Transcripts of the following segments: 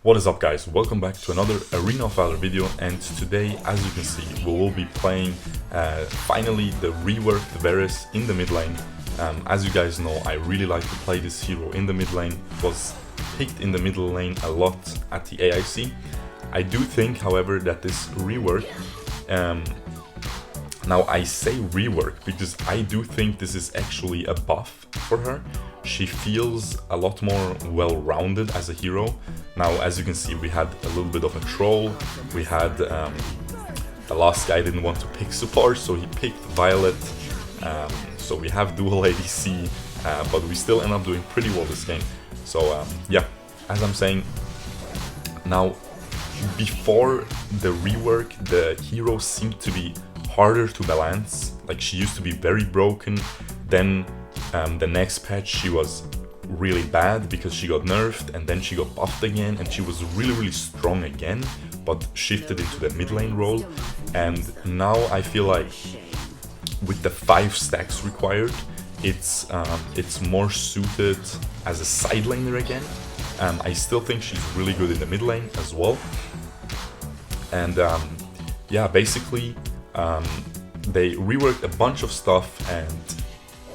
What is up, guys? Welcome back to another Arena of Valor video, and today, as you can see, we will be playing finally the reworked Varus in the mid lane. As you guys know, I really like to play this hero in the mid lane. Was picked in the middle lane a lot at the AIC. I do think, however, that this rework, now I say rework because I do think this is actually a buff for her. She feels a lot more well-rounded as a hero. Now, as you can see, we had a little bit of a troll. We had the last guy didn't want to pick support, so he picked Violet. So we have dual ADC, but we still end up doing pretty well this game. So yeah, as I'm saying, now before the rework, the hero seemed to be harder to balance. Like, she used to be very broken. Then the next patch she was really bad because she got nerfed, and then she got buffed again, and she was really strong again, but shifted into the mid lane role. And now I feel like with the 5 stacks required, it's more suited as a side laner again. I still think she's really good in the mid lane as well. And yeah, basically they reworked a bunch of stuff, and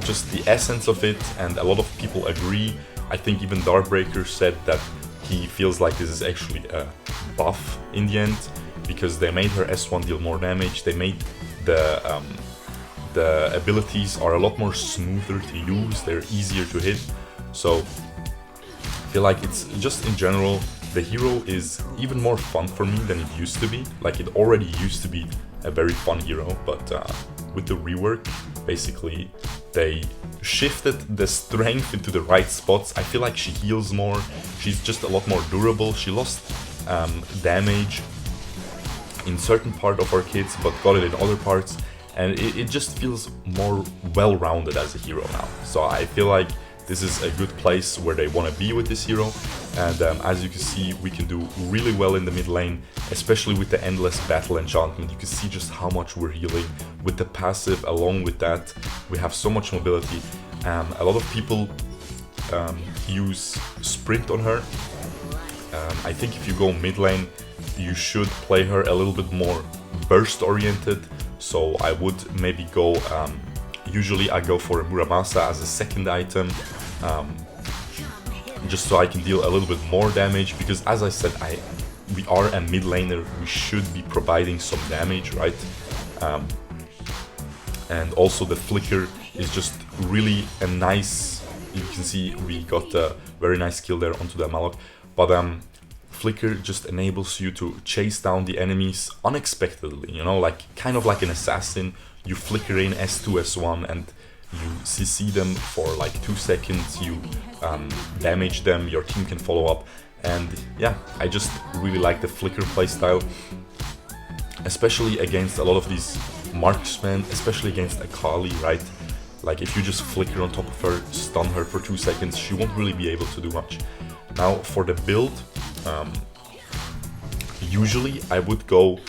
just the essence of it, and a lot of people agree. I think even Darkbreaker said that he feels like this is actually a buff in the end, because they made her S1 deal more damage. They made the abilities are a lot more smoother to use, they're easier to hit. So I feel like it's just, in general, the hero is even more fun for me than it used to be. Like, it already used to be a very fun hero, but with the rework, basically they shifted the strength into the right spots. I feel like she heals more, she's just a lot more durable. She lost damage in certain part of her kits, but got it in other parts, and it just feels more well-rounded as a hero now. So I feel like this is a good place where they want to be with this hero. And as you can see, we can do really well in the mid lane, especially with the endless battle enchantment. You can see just how much we're healing with the passive. Along with that, we have so much mobility. A lot of people use sprint on her. I think if you go mid lane, you should play her a little bit more burst oriented. So I would maybe go, usually I go for a Muramasa as a second item, just so I can deal a little bit more damage, because as I said, we are a mid laner, we should be providing some damage, right? And also the flicker is just really a nice, you can see we got a very nice kill there onto the Malok, but flicker just enables you to chase down the enemies unexpectedly, you know, like kind of like an assassin. You flicker in S2, S1, and you CC them for like 2 seconds, you damage them, your team can follow up. And yeah, I just really like the flicker playstyle, especially against a lot of these marksmen, especially against Akali, right? Like, if you just flicker on top of her, stun her for 2 seconds, she won't really be able to do much. Now for the build, usually I would go,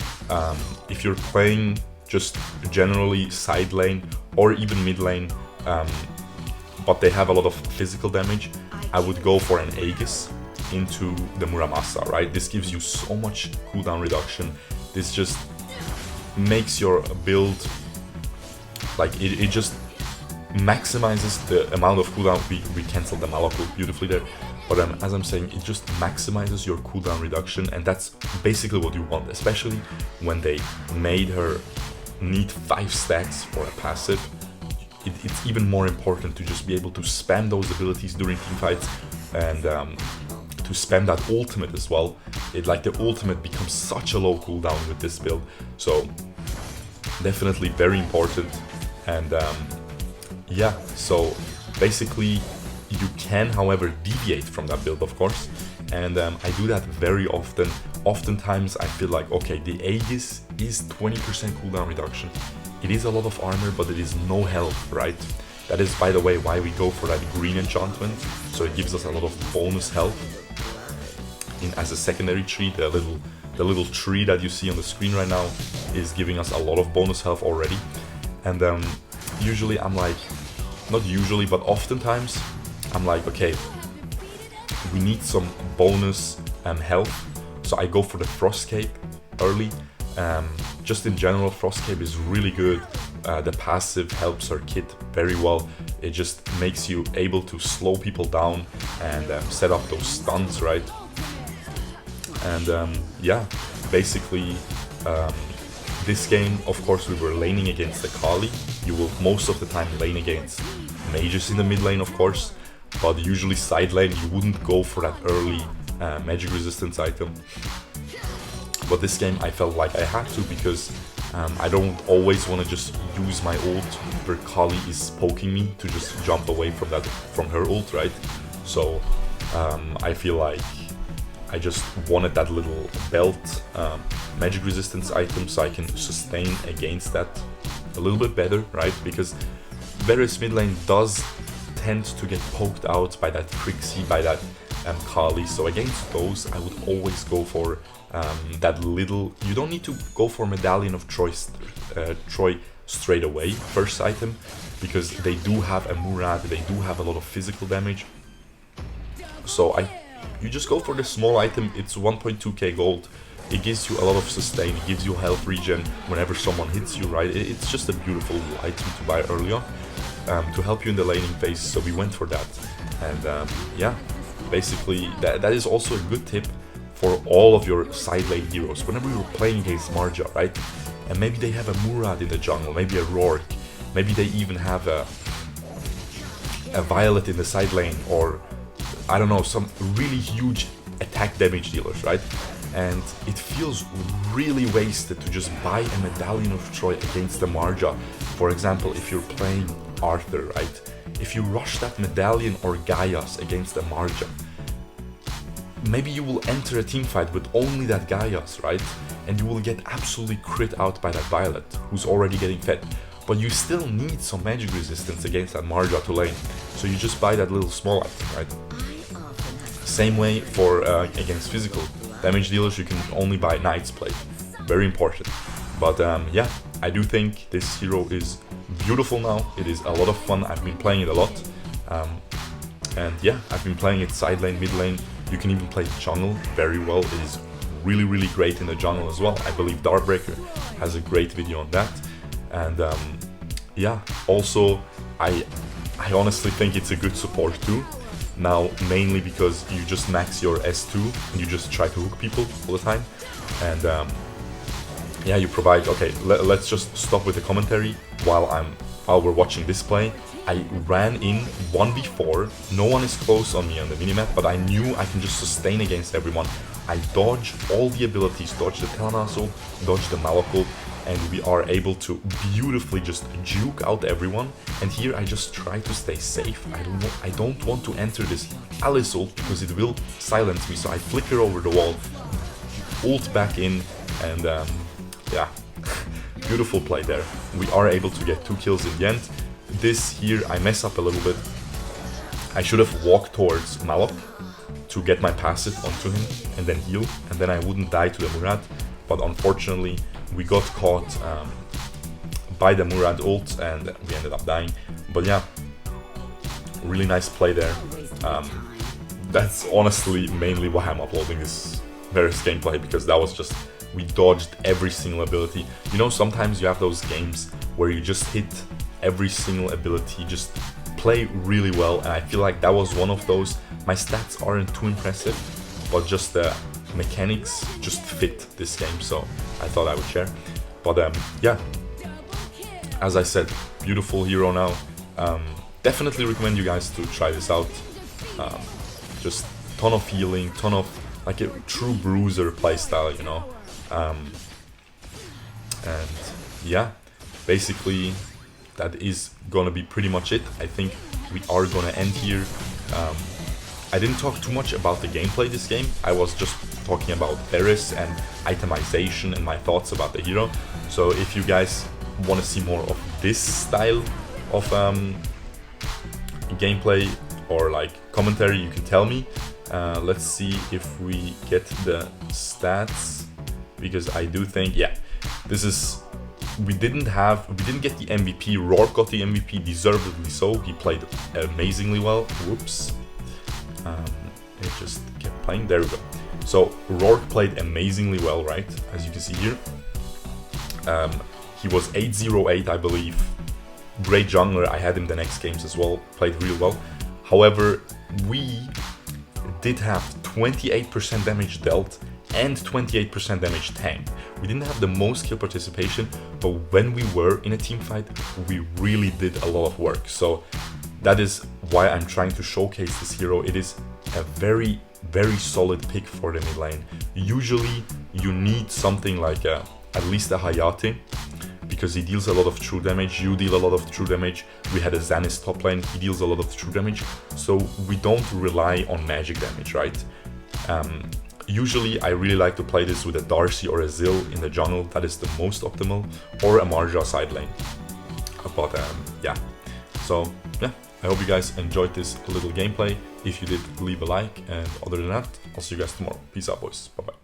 if you're playing just generally side lane or even mid lane, but they have a lot of physical damage, I would go for an Aegis into the Muramasa, right? This gives you so much cooldown reduction. This just makes your build, like, it just maximizes the amount of cooldown. We canceled the Malok beautifully there, but as I'm saying, it just maximizes your cooldown reduction, and that's basically what you want, especially when they made her need 5 stacks for a passive. It's even more important to just be able to spam those abilities during team fights, and to spam that ultimate as well. Like, the ultimate becomes such a low cooldown with this build, so definitely very important. And yeah, so basically you can, however, deviate from that build, of course, and I do that very often. Oftentimes I feel like, okay, the Aegis is 20% cooldown reduction. It is a lot of armor, but it is no health, right? That is, by the way, why we go for that green enchantment, so it gives us a lot of bonus health as a secondary tree. The little tree that you see on the screen right now is giving us a lot of bonus health already. And usually I'm like, not usually, but oftentimes I'm like, okay, we need some bonus health, so I go for the Frost Cape early. Just in general, Frost Cape is really good. The passive helps her kit very well. It just makes you able to slow people down and set up those stuns, right? And yeah, basically this game, of course, we were laning against the Kali. You will most of the time lane against mages in the mid lane, of course, but usually side lane you wouldn't go for that early magic resistance item. But this game I felt like I had to, because I don't always want to just use my ult where Kali is poking me to just jump away from her ult, right? So I feel like I just wanted that little belt magic resistance item so I can sustain against that a little bit better, right? Because Varus mid lane does tend to get poked out by that Crixie, by that Kali, so against those I would always go for that little. You don't need to go for Medallion of Troy straight away, first item, because they do have a Murad, they do have a lot of physical damage. So you just go for the small item. It's 1.2k gold. It gives you a lot of sustain, it gives you health regen whenever someone hits you, right? It's just a beautiful item to buy early on to help you in the laning phase, so we went for that. And yeah, basically that is also a good tip for all of your side lane heroes. Whenever you're playing against Marja, right? And maybe they have a Murad in the jungle, maybe a Rourke, maybe they even have a Violet in the side lane, or I don't know, some really huge attack damage dealers, right? And it feels really wasted to just buy a Medallion of Troy against the Marja. For example, if you're playing Arthur, right? If you rush that Medallion or Gaius against the Marja, maybe you will enter a team fight with only that Gaius, right? And you will get absolutely crit out by that Violet, who's already getting fed. But you still need some magic resistance against that Marja to lane. So you just buy that little small item, right? Same way for against physical damage dealers, you can only buy Knight's Blade. Very important. But yeah, I do think this hero is beautiful now. It is a lot of fun. I've been playing it a lot. And yeah, I've been playing it side lane, mid lane. You can even play jungle very well. It is really, really great in the jungle as well. I believe Darkbreaker has a great video on that. And yeah, also I honestly think it's a good support too. Now, mainly because you just max your S2 and you just try to hook people all the time. And yeah, you provide. Okay, let's just stop with the commentary while we're watching this play. I ran in 1v4, no one is close on me on the minimap, but I knew I can just sustain against everyone. I dodge all the abilities, dodge the Telenass ult, dodge the Malok ult, and we are able to beautifully just juke out everyone. And here I just try to stay safe. I don't want to enter this Alice ult because it will silence me, so I flicker over the wall, ult back in, and yeah, beautiful play there. We are able to get 2 kills in the end. This here, I mess up a little bit. I should have walked towards Malok to get my passive onto him and then heal, and then I wouldn't die to the Murad. But unfortunately, we got caught by the Murad ult and we ended up dying. But yeah, really nice play there. That's honestly mainly why I'm uploading this Varus gameplay, because that was just, we dodged every single ability. You know, sometimes you have those games where you just hit every single ability, just play really well, and I feel like that was one of those. My stats aren't too impressive, but just the mechanics just fit this game, so I thought I would share. But yeah, as I said, beautiful hero now. Definitely recommend you guys to try this out. Just ton of healing, ton of like a true bruiser playstyle, you know. And yeah, basically that is gonna be pretty much it. I think we are gonna end here. I didn't talk too much about the gameplay this game. I was just talking about Varus and itemization and my thoughts about the hero. So if you guys want to see more of this style of gameplay or like commentary, you can tell me. Let's see if we get the stats, because I do think, yeah, this is, we didn't get the MVP. Rourke got the MVP, deservedly so. He played amazingly well. Whoops. It just kept playing. There we go. So Rourke played amazingly well, right? As you can see here. He was 808, I believe. Great jungler. I had him the next games as well. Played real well. However, we did have 28% damage dealt and 28% damage tanked. We didn't have the most kill participation, but when we were in a team fight, we really did a lot of work. So that is why I'm trying to showcase this hero. It is a very, very solid pick for the mid lane. Usually you need something like at least a Hayate, because he deals a lot of true damage, you deal a lot of true damage. We had a Xanis top lane, he deals a lot of true damage, so we don't rely on magic damage, right? Usually I really like to play this with a Darcy or a Zill in the jungle, that is the most optimal, or a Marja side lane. But yeah, so yeah, I hope you guys enjoyed this little gameplay. If you did, leave a like, and other than that, I'll see you guys tomorrow. Peace out, boys. Bye bye.